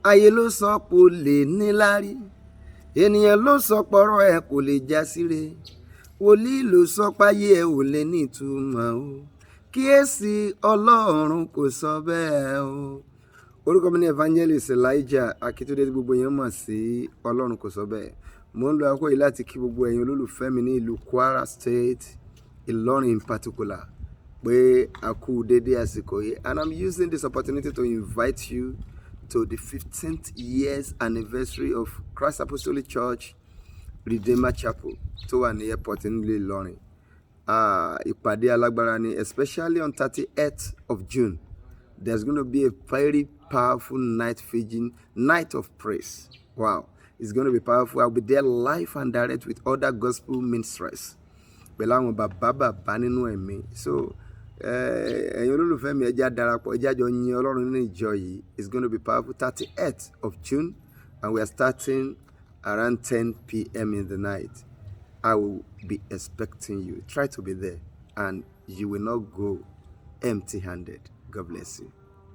ayé ló sọ pé ó lè níláárí, ènìyàn ló sọ pọ̀rọ̀ ẹ kò lè já síre, wòlíì ló sọ páyé ẹ ò lè ní ìtumọ̀ o, kíyèsí Ọlọ́run kò sọ bẹ́ẹ̀ o. Orúkọ mi ni Evangelist Elijah Akintunde tí gbogbo yẹn mọ̀ sí Ọlọ́run kò sọ bẹ́ẹ̀. Mo ń lo àkókò yìí láti kí gbogbo ẹ̀yin olólùfẹ́ mi ní ìlú Kwara State, Ìlọrin in particular, pé a kú dédé àsìkò yìí. And I'm using this opportunity to invite you to the 15th years anniversary of Christ Apostolic Church Redeemer Chapel tó wà ní airport nílùú Ìlọrin. Ìpàdé alágbára ni, especially on 30th of June. There's going to be a very powerful night vigil, night of praise. Wow, it's going to be powerful. I'll be there live and direct with other gospel ministers. Pẹ̀lú àwọn bàbá nínú ẹ̀mí. So, ẹ̀yin olólùfẹ́ mi, ẹ jẹ́ á darapọ̀, ẹ jẹ́ á jọ yin Ọlọ́run nínú ìjọ yìí. It's going to be powerful. 30th of June, and we are starting around 10 p.m. in the night. I will be expecting you. Try to be there, and you will not go empty-handed. God bless you.